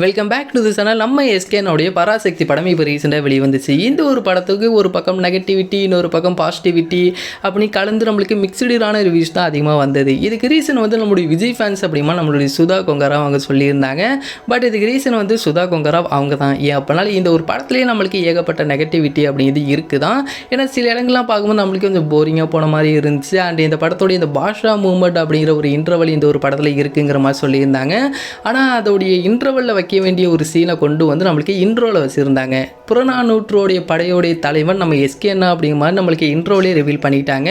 Welcome back to the channel. நம்ம எஸ்கேனுடைய பராசக்தி படம் இப்போ ரீசெண்டாக வெளிவந்துச்சு. இந்த ஒரு படத்துக்கு ஒரு பக்கம் நெகட்டிவிட்டி, இன்னொரு பக்கம் பாசிட்டிவிட்டி அப்படி கலந்து நம்மளுக்கு மிக்சடான ரிவ்யூஸ் தான் அதிகமாக வந்தது. இதுக்கு ரீசன் வந்து நம்மளுடைய விஜய் ஃபேன்ஸ் அப்படிமா நம்மளுடைய சுதா கொங்கராவ் அவங்க சொல்லியிருந்தாங்க. பட் இதுக்கு ரீசன் வந்து சுதா கொங்கராவ் அவங்க தான். ஏன் அப்படினால இந்த ஒரு படத்துலேயே நம்மளுக்கு ஏகப்பட்ட நெகட்டிவிட்டி அப்படிங்கிறது இருக்குதான். ஏன்னா சில இடங்கள்லாம் பார்க்கும்போது நம்மளுக்கு கொஞ்சம் போரிங்காக போன மாதிரி இருந்துச்சு. அண்ட் இந்த படத்தோடைய இந்த பாஷா மூமெண்ட் அப்படிங்கிற ஒரு இன்டர்வல் இந்த ஒரு படத்தில் இருக்குங்கிற மாதிரி சொல்லியிருந்தாங்க. ஆனால் அதோடைய இன்டர்வலில் வைக்க வேண்டிய ஒரு சீனை கொண்டு வந்து நம்மளுக்கு இன்ட்ரோவில் வச்சுருந்தாங்க. புறநானூற்றோடைய படையோடைய தலைவன் நம்ம எஸ்கேனா அப்படிங்கிற மாதிரி நம்மளுக்கு இன்ட்ரோவிலே ரிவீல் பண்ணிட்டாங்க.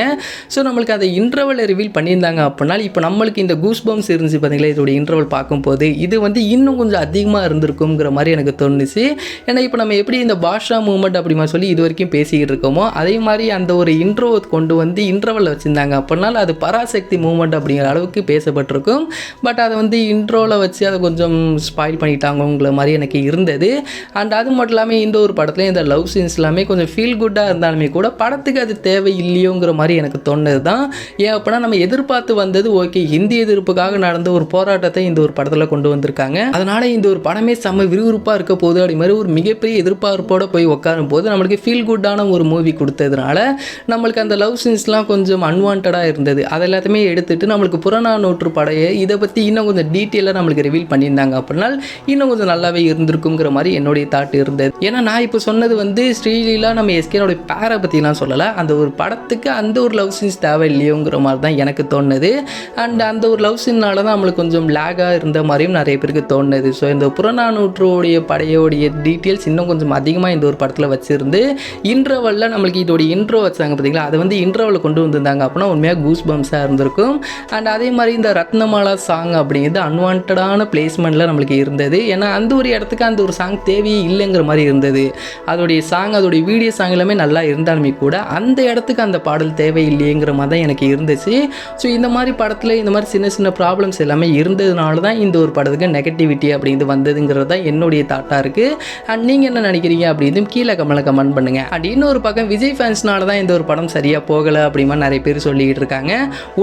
ஸோ நம்மளுக்கு அதை இன்டர்வலில் ரிவீல் பண்ணியிருந்தாங்க அப்படின்னா இப்போ நம்மளுக்கு இந்த கூஸ் பம்ப்ஸ் இருந்துச்சு பார்த்தீங்களா, இதோடைய இன்டர்வல் பார்க்கும்போது இது வந்து இன்னும் கொஞ்சம் அதிகமாக இருந்திருக்குங்கிற மாதிரி எனக்கு தோணுச்சு. ஏன்னா இப்போ நம்ம எப்படி இந்த பாஷா மூமெண்ட் அப்படிமா சொல்லி இது வரைக்கும் பேசிக்கிட்டு இருக்கோமோ அதே மாதிரி அந்த ஒரு இன்ட்ரோ கொண்டு வந்து இன்டர்வலில் வச்சுருந்தாங்க அப்படின்னால அது பராசக்தி மூமெண்ட் அப்படிங்கிற அளவுக்கு பேசப்பட்டிருக்கும். பட் அதை வந்து இன்ட்ரோவில் வச்சு அதை கொஞ்சம் ஸ்பாயில் பண்ணிட்டாங்கிற மாதிரி எனக்கு இருந்தது. அண்ட் அது மட்டும் இல்லாமல் இந்த ஒரு படத்துலேயும் இந்த லவ் சீன்ஸ் எல்லாமே கொஞ்சம் ஃபீல் குட்டாக இருந்தாலுமே கூட படத்துக்கு அது தேவை இல்லையோங்கிற மாதிரி எனக்கு தோணுது தான். ஏன் அப்படின்னா நம்ம எதிர்பார்த்து வந்தது ஓகே, ஹிந்தி எதிர்ப்புக்காக நடந்த ஒரு போராட்டத்தை இந்த ஒரு படத்தில் கொண்டு வந்திருக்காங்க. அதனால் இந்த ஒரு படமே செம்ம விறுவிறுப்பாக இருக்க போகுது அப்படி மாதிரி ஒரு மிகப்பெரிய எதிர்பார்ப்போடு போய் உட்காரும் போது நம்மளுக்கு ஃபீல் குட்டான ஒரு மூவி கொடுத்ததுனால நம்மளுக்கு அந்த லவ் சீன்ஸ்லாம் கொஞ்சம் அன்வான்டாக இருந்தது. அது எல்லாத்தையுமே எடுத்துகிட்டு நம்மளுக்கு புறநானூற்று படையை இதை பற்றி இன்னும் கொஞ்சம் டீட்டெயிலாக நம்மளுக்கு ரிவீல் பண்ணியிருந்தாங்க அப்படின்னா இன்னும் கொஞ்சம் நல்லாவே இருந்திருக்குங்கிற மாதிரி என்னுடைய தாட் இருந்தது. ஏன்னா நான் இப்போ சொன்னது வந்து ஸ்ரீலீலா நம்ம எஸ்கேனோட பேரை பற்றிலாம் சொல்லலை. அந்த ஒரு படத்துக்கு அந்த ஒரு லவ் சீன்ஸ் தேவை இல்லையோங்கிற மாதிரி தான் எனக்கு தோணுது. அண்ட் அந்த ஒரு லவ் சீன்னால தான் நம்மளுக்கு கொஞ்சம் லேகாக இருந்த மாதிரியும் நிறைய பேருக்கு தோணுது. ஸோ இந்த புறநானூற்றோடைய படையோடைய டீட்டெயில்ஸ் இன்னும் கொஞ்சம் அதிகமாக இந்த ஒரு படத்தில் வச்சுருந்து இன்ட்ரோவலில் நம்மளுக்கு இதோடைய இன்ட்ரோ வச்சாங்க பார்த்தீங்களா, அதை வந்து இன்ட்ரோவில் கொண்டு வந்திருந்தாங்க அப்படின்னா உண்மையாக கூஸ் பம்ப்ஸாக இருந்திருக்கும். அண்ட் அதே மாதிரி இந்த ரத்னமாலா சாங் அப்படிங்கிறது அன்வான்டான பிளேஸ்மெண்ட்டில் நம்மளுக்கு இருந்தது. ஏன்னா அந்த ஒரு இடத்துக்கு அந்த ஒரு சாங் தேவையே இல்லைங்கிற மாதிரி இருந்தது. அதோடைய சாங் அதோடைய வீடியோ சாங் எல்லாமே நல்லா இருந்தாலுமே கூட அந்த இடத்துக்கு அந்த பாடல் தேவையில்லைங்கிற மாதிரி தான் எனக்கு இருந்துச்சு. ஸோ இந்த மாதிரி படத்தில் இந்த மாதிரி சின்ன சின்ன ப்ராப்ளம்ஸ் எல்லாமே இருந்ததுனால தான் இந்த ஒரு படத்துக்கு நெகட்டிவிட்டி அப்படிங்கிறது வந்ததுங்கிறது தான் என்னுடைய தாட்டாக இருக்குது. அண்ட் நீங்கள் என்ன நினைக்கிறீங்க அப்படின்னு கீழே கமெண்ட் பண்ணுங்கள். அண்ட் இன்னொரு பக்கம் விஜய் ஃபேன்ஸ்னால தான் இந்த ஒரு படம் சரியாக போகலை அப்படிமா நிறைய பேர் சொல்லிக்கிட்டு இருக்காங்க.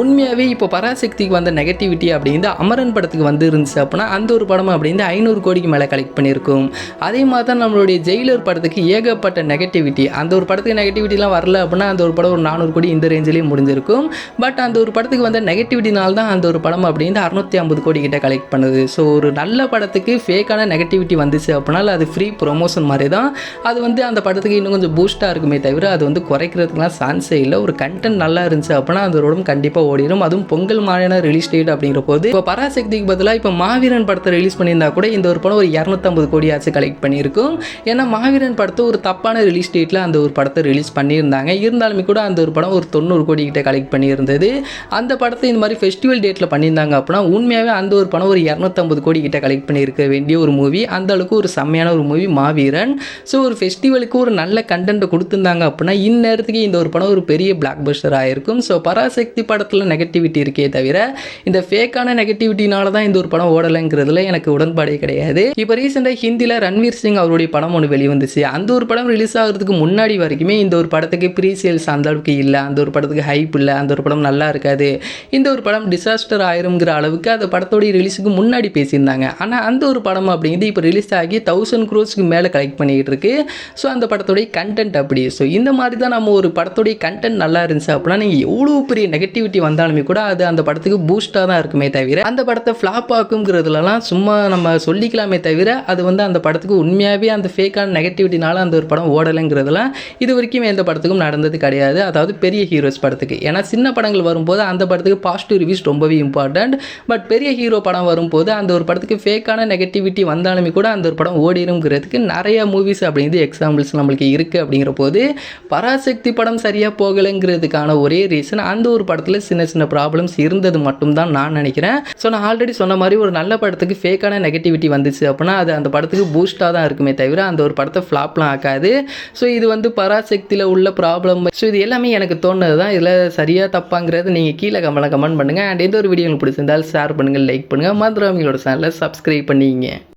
உண்மையாகவே இப்போ பராசக்திக்கு வந்த நெகட்டிவிட்டி அப்படிங்கிறது அமரன் படத்துக்கு வந்து இருந்துச்சு அப்படின்னா அந்த ஒரு படம் அப்படிங்கிறது 500 கோடிக்கு மேலே கலெக்ட் பண்ணியிருக்கும். அதே மாதிரி தான் நம்மளுடைய ஜெயிலர் படத்துக்கு ஏகப்பட்ட நெகட்டிவிட்டி, அந்த ஒரு படத்துக்கு நெகட்டிவிட்டிலாம் வரல அப்படின்னா அந்த ஒரு படம் ஒரு 400 கோடி இந்த ரேஞ்சிலேயும் முடிஞ்சிருக்கும். பட் அந்த ஒரு படத்துக்கு வந்த நெகட்டிவிட்டினால தான் அந்த ஒரு படம் அப்படிங்கிறது 650 கோடி கிட்ட கலெக்ட் பண்ணுது. ஸோ ஒரு நல்ல படத்துக்கு ஃபேக்கான நெகட்டிவிட்டி வந்துச்சு அப்படின்னா அது ஃப்ரீ ப்ரொமோஷன் மாதிரி தான். அது வந்து அந்த படத்துக்கு இன்னும் கொஞ்சம் பூஸ்ட்டாக இருக்குமே தவிர அது வந்து குறைக்கிறதுக்குலாம் சான்ஸே இல்லை. ஒரு கண்டென்ட் நல்லா இருந்துச்சு அப்படின்னா அந்த ஒரு கண்டிப்பாக ஓடிடும். அதுவும் பொங்கல் மாதிரியான ரிலீஸ் டேட் அப்படிங்கிற போது இப்போ பராசக்திக்கு பதிலாக இப்போ மாவீரன் படத்தை ரிலீஸ் பண்ணியிருந்தா கூட இந்த ஒரு படம் ஒரு 250 கோடி ஆச்சு கலெக்ட் பண்ணியிருக்கும். ஏன்னா மாவீரன் படத்தை ஒரு தப்பான ரிலீஸ் டேட்டில் அந்த ஒரு படத்தை ரிலீஸ் பண்ணியிருந்தாங்க. இருந்தாலுமே கூட அந்த ஒரு படம் ஒரு 90 கோடி கிட்ட கலெக்ட் பண்ணியிருந்தது. அந்த படத்தை இந்த மாதிரி ஃபெஸ்டிவல் டேட்டில் பண்ணியிருந்தாங்க அப்படின்னா உண்மையாகவே அந்த ஒரு படம் ஒரு 250 கோடி கிட்ட கலெக்ட் பண்ணியிருக்க வேண்டிய ஒரு மூவி. அந்த அளவுக்கு ஒரு செம்மையான ஒரு மூவி மாவீரன். ஸோ ஒரு ஃபெஸ்டிவலுக்கு ஒரு நல்ல கண்டென்ட்டை கொடுத்துருந்தாங்க அப்படின்னா இந்நேரத்துக்கு இந்த ஒரு படம் ஒரு பெரிய பிளாக் பஸ்டர் ஆகிருக்கும். ஸோ பராசக்தி படத்தில் நெகட்டிவிட்டி இருக்கே தவிர இந்த ஃபேக்கான நெகட்டிவிட்டினால தான் இந்த ஒரு படம் ஓடலைங்கிறதுல எனக்கு உடன்பாடே கிடையாது. இப்போ ரீசெண்டாக ஹிந்தியில் ரன்வீர் சிங் அவருடைய படம் ஒன்று வெளிவந்துச்சு. அந்த ஒரு படம் ரிலீஸ் ஆகிறதுக்கு முன்னாடி வரைக்குமே இந்த ஒரு படத்துக்கு ப்ரீ சேல்ஸ் அந்த அளவுக்கு இல்லை, அந்த ஒரு படத்துக்கு ஹைப் இல்லை, அந்த ஒரு படம் நல்லா இருக்காது, இந்த ஒரு படம் டிசாஸ்டர் ஆயிருங்கிற அளவுக்கு அந்த படத்தோடைய ரிலீஸுக்கு முன்னாடி பேசியிருந்தாங்க. ஆனால் அந்த ஒரு படம் அப்படிங்கிறது இப்போ ரிலீஸ் ஆகி 1000 crores மேலே கலெக்ட் பண்ணிக்கிட்டு இருக்கு. ஸோ அந்த படத்தோடைய கண்டென்ட் அப்படி. ஸோ இந்த மாதிரி தான் நம்ம ஒரு படத்தோடைய கண்டென்ட் நல்லா இருந்துச்சு அப்படின்னா நீங்கள் எவ்வளோ பெரிய நெகட்டிவிட்டி வந்தாலுமே கூட அது அந்த படத்துக்கு பூஸ்டாக தான் இருக்குமே தவிர அந்த படத்தை ஃப்ளாப் ஆக்குங்கிறதுலாம் சும்மா நம்ம சொல்லிக்கலாமே தவிர அது வந்து அந்த படத்துக்கு உண்மையாகவே அந்த ஃபேக்கான நெகட்டிவிட்டினால அந்த ஒரு படம் ஓடலைங்கிறதுலாம் இது வரைக்கும் எந்த படத்துக்கும் நடந்தது கிடையாது. அதாவது பெரிய ஹீரோஸ் படத்துக்கு. ஏன்னா சின்ன படங்கள் வரும்போது அந்த படத்துக்கு பாசிட்டிவ் ரிவ்யூஸ் ரொம்பவே இம்பார்ட்டன்ட். பட் பெரிய ஹீரோ படம் வரும்போது அந்த ஒரு படத்துக்கு ஃபேக்கான நெகட்டிவிட்டி வந்தாலுமே கூட அந்த ஒரு படம் ஓடிருங்கிறதுக்கு நிறைய மூவிஸ் அப்படிங்கிறது எக்ஸாம்பிள்ஸ் நம்மளுக்கு இருக்குது. அப்படிங்கிற போது பராசக்தி படம் சரியாக போகலைங்கிறதுக்கான ஒரே ரீசன் அந்த ஒரு படத்தில் சின்ன சின்ன ப்ராப்ளம்ஸ் இருந்தது மட்டும்தான் நான் நினைக்கிறேன். ஸோ நான் ஆல்ரெடி சொன்ன மாதிரி ஒரு நல்ல படத்துக்கு ஃபேக்கான நெகட்டிவிட்டி வந்துச்சு அப்படின்னா அது அந்த படத்துக்கு பூஸ்டாக தான் இருக்குமே தவிர அந்த ஒரு படத்தை ஃப்ளாப்லாம் ஆக்காது. ஸோ இது வந்து பராசக்தியில் உள்ள ப்ராப்ளம். ஸோ இது எல்லாமே எனக்கு தோணுது தான். இதில் சரியாக தப்பாங்கிறது நீங்கள் கீழே கமெண்ட் பண்ணுங்கள். அண்ட் எந்த ஒரு வீடியோ உங்களுக்கு பிடிச்சிருந்தால் ஷேர் பண்ணுங்கள், லைக் பண்ணுங்கள், மறந்துடாம எங்களோட சேனலை சப்ஸ்கிரைப் பண்ணிங்க.